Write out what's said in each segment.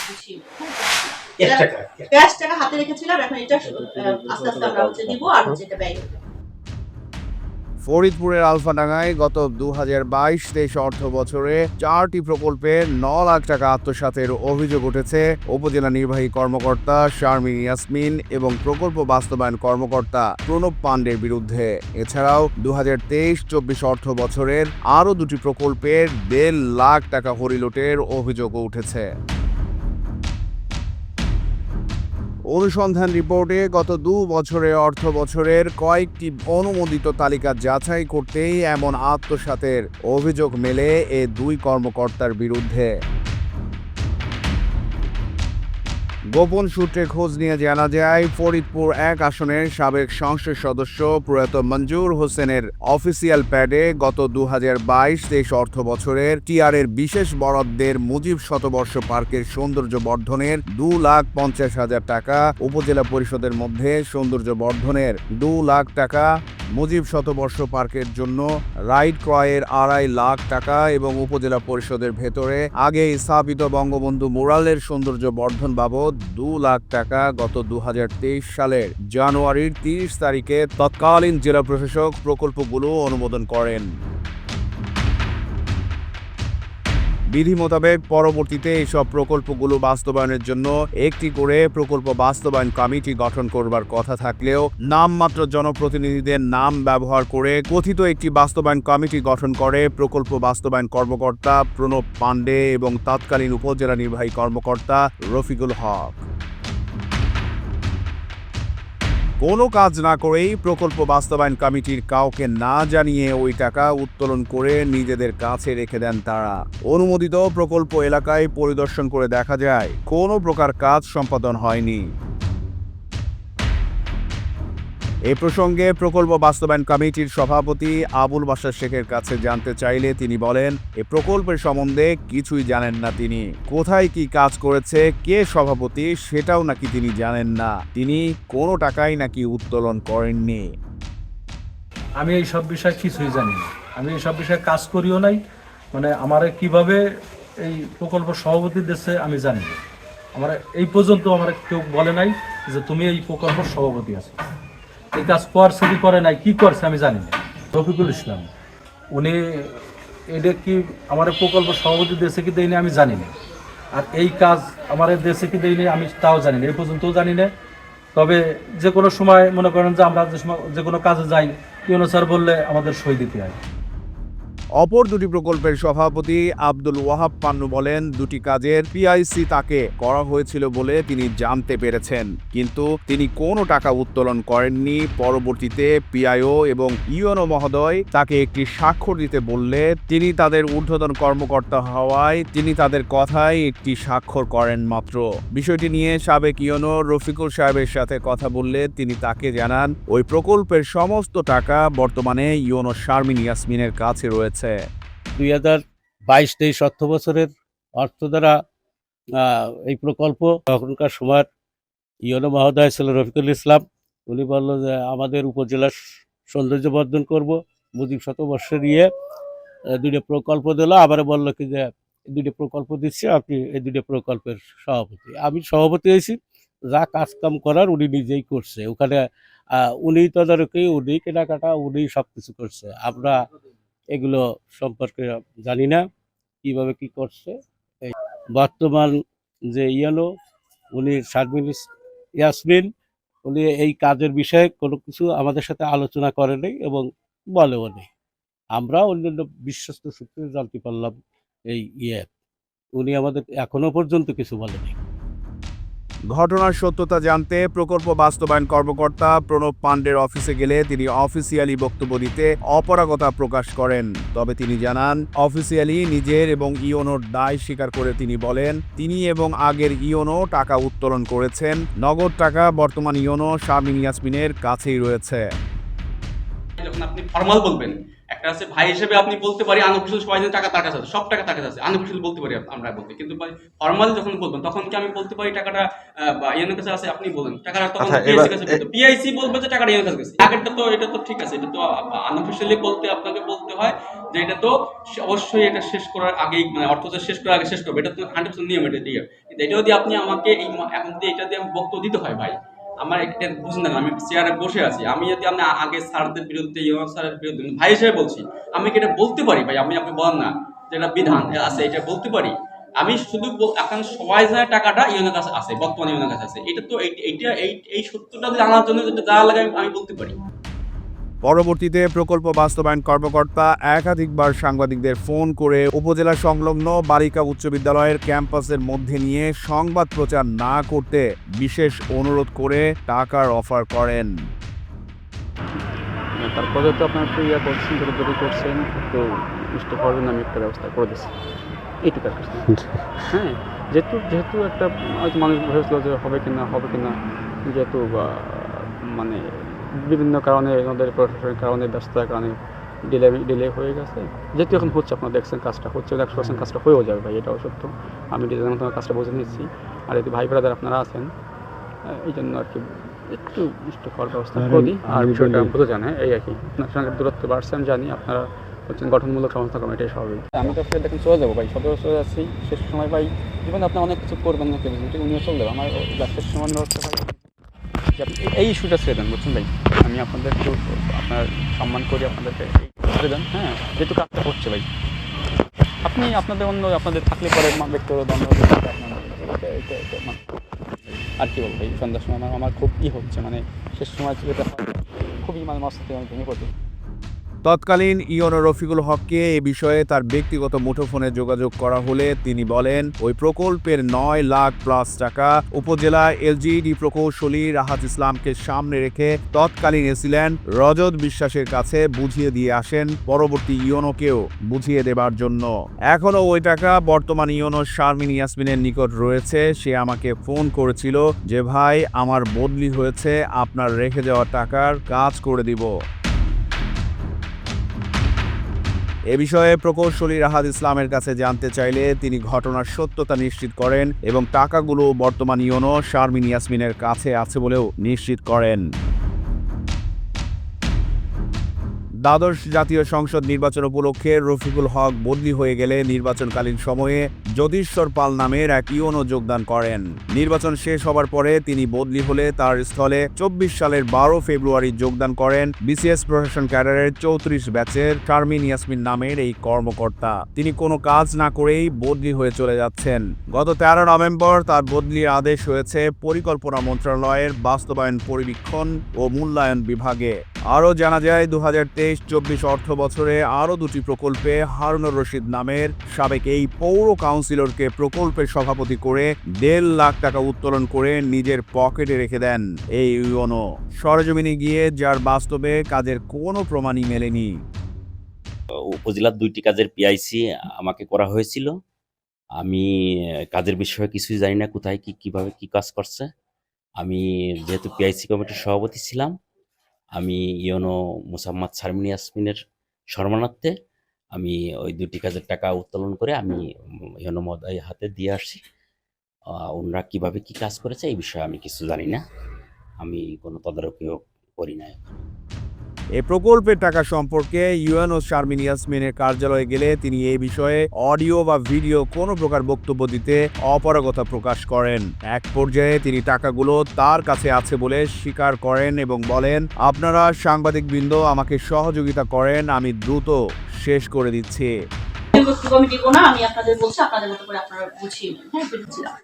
বেশি খুব ক্যাশ টাকা হাতে রেখেছিলাম, এখন এটা আস্তে আস্তে আমরা হচ্ছে দিব আর হচ্ছে এটা ব্যয় করব। ফরিদপুরের আলফাডাঙ্গায় গত 2022-23 অর্থ বছরে 4টি প্রকল্পে 9 লাখ টাকা আত্মসাতের অভিযোগ উঠেছে উপজেলা নির্বাহী কর্মকর্তা শারমিন ইয়াসমিন এবং প্রকল্প বাস্তবায়ন কর্মকর্তা প্রণব পাণ্ডের বিরুদ্ধে। এছাড়াও 2023-24 অর্থ বছরের আরও 2টি প্রকল্পের 1.5 লাখ টাকা হরিলুটের অভিযোগও উঠেছে। অনুসন্ধান রিপোর্টে গত 2 বছরের অর্থ বছরের কয়েকটি অনুমোদিত তালিকা যাচাই করতেই এমন আত্মসাতের অভিযোগ মেলে এ দুই কর্মকর্তার বিরুদ্ধে। গোপন সূত্রে খোঁজ নিয়ে জানা যায়, ফরিদপুর 1 আসনের সাবেক সংসদ সদস্য প্রয়াত মঞ্জুর হোসেনের অফিসিয়াল প্যাডে গত 2022-23 অর্থ বছরের টিআরের বিশেষ বরাদ্দের মুজিব শতবর্ষ পার্কের সৌন্দর্য বর্ধনের 2,50,000 টাকা, উপজেলা পরিষদের মধ্যে সৌন্দর্য বর্ধনের 2 লাখ টাকা, মুজিব শতবর্ষ পার্কের জন্য রাইড ক্রয়ের 2.5 লাখ টাকা এবং উপজেলা পরিষদের ভেতরে আগে স্থাপিত বঙ্গবন্ধু মুরালের সৌন্দর্য বর্ধন বাবদ 2 লাখ টাকা গত 2023 সালের জানুয়ারির 30 তারিখে তৎকালীন জেলা প্রশাসক প্রকল্পগুলো অনুমোদন করেন। বিধি মোতাবেক পরবর্তীতে এসব প্রকল্পগুলো বাস্তবায়নের জন্য একটি করে প্রকল্প বাস্তবায়ন কমিটি গঠন করবার কথা থাকলেও নামমাত্র জনপ্রতিনিধিদের নাম ব্যবহার করে কথিত একটি বাস্তবায়ন কমিটি গঠন করে প্রকল্প বাস্তবায়ন কর্মকর্তা প্রণব পাণ্ডে এবং তৎকালীন উপজেলা নির্বাহী কর্মকর্তা রফিকুল হক। কোনো কাজ না করেই প্রকল্প বাস্তবায়ন কমিটির কাউকে না জানিয়ে ওই টাকা উত্তোলন করে নিজেদের কাছে রেখে দেন তারা। অনুমোদিত প্রকল্প এলাকায় পরিদর্শন করে দেখা যায় কোনো প্রকার কাজ সম্পাদন হয়নি। এ প্রসঙ্গে প্রকল্প বাস্তবায়ন কমিটির সভাপতি আবুল বাশার শেখের কাছে জানতে চাইলে তিনি বলেন, এ প্রকল্পের সম্বন্ধে কিছুই জানেন না তিনি। কোথায় কি কাজ করেছে, কে সভাপতি সেটাও নাকি তিনি জানেন না। তিনি কোনো টাকাই নাকি উত্তোলন করেননি। আমি এই সব বিষয়ে কিছুই জানি না, আমি এই সব বিষয়ে কাজ করিও নাই। মানে আমার কিভাবে এই প্রকল্প সভাপতি দিচ্ছে আমি জানি না। আমার এই পর্যন্ত আমার কেউ বলে নাই যে তুমি এই প্রকল্প সভাপতি আছো। এই কাজ করছে কি করে নাই, কি করছে আমি জানি না। রফিকুল ইসলাম উনি এটা কি আমার প্রকল্প সভাপতি দিয়েছে কি দেয়নি আমি জানি না। আর এই কাজ আমার দেশে কি দেয়নি আমি তাও জানি না, এই পর্যন্তও জানি না। তবে যে কোনো সময় মনে করেন যে আমরা যে সময় যে কোনো কাজে যাই, ইউনো স্যার বললে আমাদের সই দিতে হয়। অপর দুটি প্রকল্পের সভাপতি আব্দুল ওয়াহাব পান্নু বলেন, দুটি কাজের পিআইসি তাকে করা হয়েছিল বলে তিনি জানতে পেরেছেন, কিন্তু তিনি কোনো টাকা উত্তোলন করেননি। পরবর্তীতে পিআইও এবং ইউএনও মহোদয় তাকে একটি স্বাক্ষর দিতে বললে তিনি তাদের ঊর্ধ্বতন কর্মকর্তা হওয়ায় তিনি তাদের কথায় একটি স্বাক্ষর করেন মাত্র। বিষয়টি নিয়ে সাবেক ইউএনও রফিকুল সাহেবের সাথে কথা বললে তিনি তাকে জানান, ওই প্রকল্পের সমস্ত টাকা বর্তমানে ইউএনও শারমিন ইয়াসমিনের কাছে রয়েছে। 2022-23 অর্থ বছরের অর্থ দ্বারা এই প্রকল্প তখনকার সময় ইউএনও মহোদয় ছিল রফিকুল ইসলাম। উনি বলল যে আমাদের উপজেলার সৌন্দর্য বর্ধন করব, মুজিব শতবর্ষে নিয়ে 2টা প্রকল্প দিল। আবার বললো কি যে 2টা প্রকল্প দিচ্ছি, আপনি এই 2টা প্রকল্পের সভাপতি। আমি সভাপতি হয়েছি, যা কাজকাম করার উনি নিজেই করছে। ওখানে উনি তদারকি, উনি কেনাকাটা, উনি সব কিছু করছে। আমরা এগুলো সম্পর্কে জানি না কিভাবে কি করছে। এই বর্তমান যে ইয়েলো উনি শারমিন ইয়াসমিন, উনি এই কাজের বিষয়ে কোনো কিছু আমাদের সাথে আলোচনা করেনি এবং বলেও নেই। আমরা অন্যান্য বিশ্বস্ত সূত্রে জানতে পারলাম এই উনি আমাদের এখনো পর্যন্ত কিছু বলেনি। ঘটনার সত্যতা জানতে প্রকল্প বাস্তবায়ন কর্মকর্তা প্রণব পাণ্ডের অফিসে গেলে তিনি অফিসিয়ালি বক্তব্য দিতে অপারগতা প্রকাশ করেন। তবে তিনি জানান, অফিসিয়ালি নিজের এবং ইউএনওর দায় স্বীকার করে তিনি বলেন, তিনি এবং আগের ইউএনও টাকা উত্তোলন করেছেন। নগদ টাকা বর্তমান ইউএনও শারমিন ইয়াসমিনের কাছেই রয়েছে। যখন আপনি ফর্মাল বলবেন, একটা আছে ভাই হিসেবে আপনি বলতে পারি আনঅফিশিয়াল সবাই টাকা তার কাছে আছে, সব টাকা তার কাছে আছে, আনঅফিশিয়াল বলতে পারি আমরা বলতে। কিন্তু ফর্মাল যখন বলবেন তখন কি আমি বলতে পারি টাকাটা ইউএনওর কাছে আছে, আপনি বলেন টাকাটা তখন পিআইসি কাছে বলতে, পিআইসি বলবে যে টাকাটা ইউএনওর কাছে গেছে। আগেরটা তো এটা তো ঠিক আছে, এটা তো আনঅফিশিয়ালি বলতে আপনাকে বলতে হয় যে এটা তো অবশ্যই এটা শেষ করার আগেই, মানে অর্থ শেষ করার আগে শেষ করবে, এটা তো 100% নিয়ম, এটা ঠিক আছে। এটা যদি আপনি আমাকে এখন যদি এটা দিয়ে আমি বক্তব্য দিতে হয় ভাই, আমার এটা বুঝুন না, আমি চেয়ারে বসে আছি, আমি যদি আপনি আগে স্যারদের বিরুদ্ধে স্যারের বিরুদ্ধে ভাই হিসেবে বলছি, আমি কি এটা বলতে পারি ভাই? আপনি বলেন না যেটা বিধান আছে এটা বলতে পারি? আমি শুধু এখন সবাই জানে টাকাটা ইউনের কাছে আছে, বর্তমানে ইউনের কাছে আছে, এটা তো এই সত্যটা জানার জন্য যা লাগে আমি বলতে পারি। পরবর্তীতে প্রকল্প বাস্তবায়ন কর্মকর্তা একাধিকবার সাংবাদিকদের ফোন করে উপজেলা সংলগ্ন বালিকা উচ্চ বিদ্যালয়ের ক্যাম্পাসের মধ্যে নিয়ে সংবাদ প্রচার না করতে বিশেষ অনুরোধ করে টাকার অফার করেন। তারপরে তো আপনার একটু ইয়া করছেন, দৌড়ি করছেন, একটু মিষ্টি খাওয়ার জন্য আমি একটা ব্যবস্থা করে দিচ্ছি এইটুকু আর কিছু। হ্যাঁ, যেহেতু একটা হয়তো মানুষ ভেবেছিল যে হবে কিনা, যেহেতু মানে বিভিন্ন কারণে ওদের প্রশাসনের কারণে, ব্যস্ততার কারণে ডিলে হয়ে গেছে। যেহেতু এখন হচ্ছে, আপনারা দেখছেন কাজটা হচ্ছে, 100% কাজটা হয়েও যাবে ভাই, এটাও সত্য। আমি ডিজাইনের মতো কাজটা বুঝে নিচ্ছি। আর যদি ভাই ব্রাদার আপনারা আছেন, এই জন্য আর কি একটু মিষ্টি খাওয়ার ব্যবস্থা করে দিই। আর বিষয়টা বুঝে জানে এই আর কি, আপনার সঙ্গে দূরত্ব বাড়ছে আমি জানি, আপনারা হচ্ছেন গঠনমূলক সংস্থা করেন, এটাই স্বাভাবিক। আমি তো আসলে দেখেন চলে যাবো ভাই, সদর চলে যাচ্ছি, শেষ সময় ভাই জীবনে আপনার অনেক কিছু করবেন না, কেউ উনিও চলে যাবো, আমার শেষ সময় হচ্ছে ভাই এই ইস্যুটা ছেড়ে দেন, বুঝছেন ভাই? আমি আপনাদের একটু আপনার সম্মান করি, আপনাদেরকে ছেড়ে দেন। হ্যাঁ, যেহেতু কাজটা হচ্ছে ভাই, আপনি আপনাদের অন্য আপনাদের থাকলে পরে ব্যক্তিগত আর কি বলবো ভাই, সন্ধ্যার সময় আমার খুব হচ্ছে, মানে শেষ সময় যেটা খুবই মানে মস্তিতে আমি ভেঙে পড়ছি। তৎকালীন ইওনো রফিকুল হককে এ বিষয়ে তার ব্যক্তিগত মুঠোফোনে যোগাযোগ করা হলে তিনি বলেন, ওই প্রকল্পের 9 লাখ প্লাস টাকা উপজেলা এলজিইডি প্রকৌশলী রাহাত ইসলামকে সামনে রেখে তৎকালীন এসিল্যান্ড রজত বিশ্বাসের কাছে বুঝিয়ে দিয়ে আসেন, পরবর্তী ইওনোকেও বুঝিয়ে দেবার জন্য। এখনও ওই টাকা বর্তমান ইওনো শারমিন ইয়াসমিনের নিকট রয়েছে। সে আমাকে ফোন করেছিল যে ভাই আমার বদলি হয়েছে, আপনার রেখে যাওয়া টাকার কাজ করে দিব। এ বিষয়ে প্রকৌশলী রাহাত ইসলামের কাছে জানতে চাইলে তিনি ঘটনার সত্যতা নিশ্চিত করেন এবং টাকাগুলো বর্তমান ইওনো শারমিন ইয়াসমিনের কাছে আছে বলেও নিশ্চিত করেন। দ্বাদশ জাতীয় সংসদ নির্বাচন উপলক্ষে রফিকুল হক বদলি হয়ে গেলে নির্বাচনকালীন সময়ে জ্যোতিশ্বর পাল নামের এক ইওনো যোগদান করেন। নির্বাচন শেষ হবার পরে তিনি বদলি হলে তার স্থলে 24 সালের 12 ফেব্রুয়ারি যোগদান করেন বিসিএস প্রশাসন ক্যাডারের 34 ব্যাচের শারমিন ইয়াসমিন নামের এই কর্মকর্তা। তিনি কোনো কাজ না করেই বদলি হয়ে চলে যাচ্ছেন। গত 13 নভেম্বর তার বদলির আদেশ হয়েছে পরিকল্পনা মন্ত্রণালয়ের বাস্তবায়ন পরিবীক্ষণ ও মূল্যায়ন বিভাগে। আরও জানা যায় 2023-24 অর্থ বছরে আরও 2টি প্রকল্পে হারুনুর রশিদ নামের সাবেক এই পৌর কাউন্সিলরকে প্রকল্পের সভাপতি করে 1.5 লাখ টাকা উত্তোলন করে নিজের পকেটে রেখে দেন এই ইওনো। সরেজমিনে গিয়ে যার বাস্তবে কাজের কোনো প্রমাণই মেলেনি। উপজেলার 2টি কাজের পিআইসি আমাকে করা হয়েছিল। আমি কাজের বিষয়ে কিছুই জানি না, কোথায় কিভাবে কি কাজ করছে। আমি যেহেতু পিআইসি কমিটির সভাপতি ছিলাম, আমি ইওনো মোসাম্মদ শারমিন ইয়াসমিনের সম্মানার্থে আমি ওই 2টি কাজের টাকা উত্তোলন করে আমি ইওনো মহোদয়ের হাতে দিয়ে আসছি। ওনারা কিভাবে কি কাজ করেছে এই বিষয়ে আমি কিছু জানি না, আমি কোনো তদারকিও করি না। এ প্রকল্পের টাকা সম্পর্কে ইউএনও শারমিন ইয়াসমিনের কার্যালয়ে গেলে তিনি এই বিষয়ে অডিও বা ভিডিও কোনো প্রকার বক্তব্য দিতে অপারগতা প্রকাশ করেন। এক পর্যায়ে তিনি টাকাগুলো তার কাছে আছে বলে স্বীকার করেন এবং বলেন, আপনারা সাংবাদিকবৃন্দ আমাকে সহযোগিতা করেন, আমি দ্রুত শেষ করে দিচ্ছি। আমি আপনাদের বলছি, আপনাদের মতো করে আপনারা বুঝিয়ে নিন। হ্যাঁ, বুঝছিলাম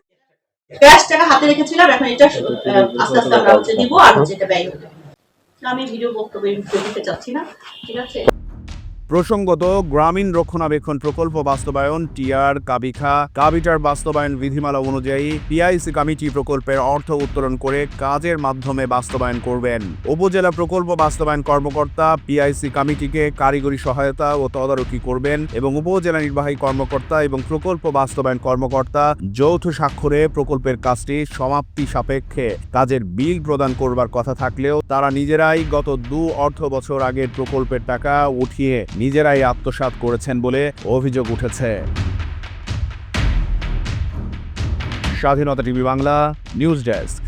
ক্যাশ টাকা হাতে রেখেছিলাম, এখন এটা আস্তে আস্তে আমরা দিব আর যেটা ব্যয় হবে। আমি ভিডিও বক্তব্য দিতে চাচ্ছি না, ঠিক আছে? প্রসঙ্গত, গ্রামীণ রক্ষণাবেক্ষণ প্রকল্প বাস্তবায়ন টিআর কাবিটার বাস্তবায়ন বিধিমালা অনুযায়ী পিআইসি কমিটি প্রকল্পের অর্থ উত্তোলন করে কাজের মাধ্যমে বাস্তবায়ন করবেন। উপজেলা প্রকল্প বাস্তবায়ন কর্মকর্তা পিআইসি কমিটিকে কারিগরি সহায়তা ও তদারকি করবেন এবং উপজেলা নির্বাহী কর্মকর্তা এবং প্রকল্প বাস্তবায়ন কর্মকর্তা যৌথ স্বাক্ষরে প্রকল্পের কাজটি সমাপ্তি সাপেক্ষে কাজের বিল প্রদান করবার কথা থাকলেও তারা নিজেরাই গত 2 অর্থ বছর আগের প্রকল্পের টাকা উঠিয়ে নিজেরাই আত্মসাৎ করেছেন বলে অভিযোগ উঠেছে। স্বাধীনতা টিভি বাংলা নিউজ ডেস্ক।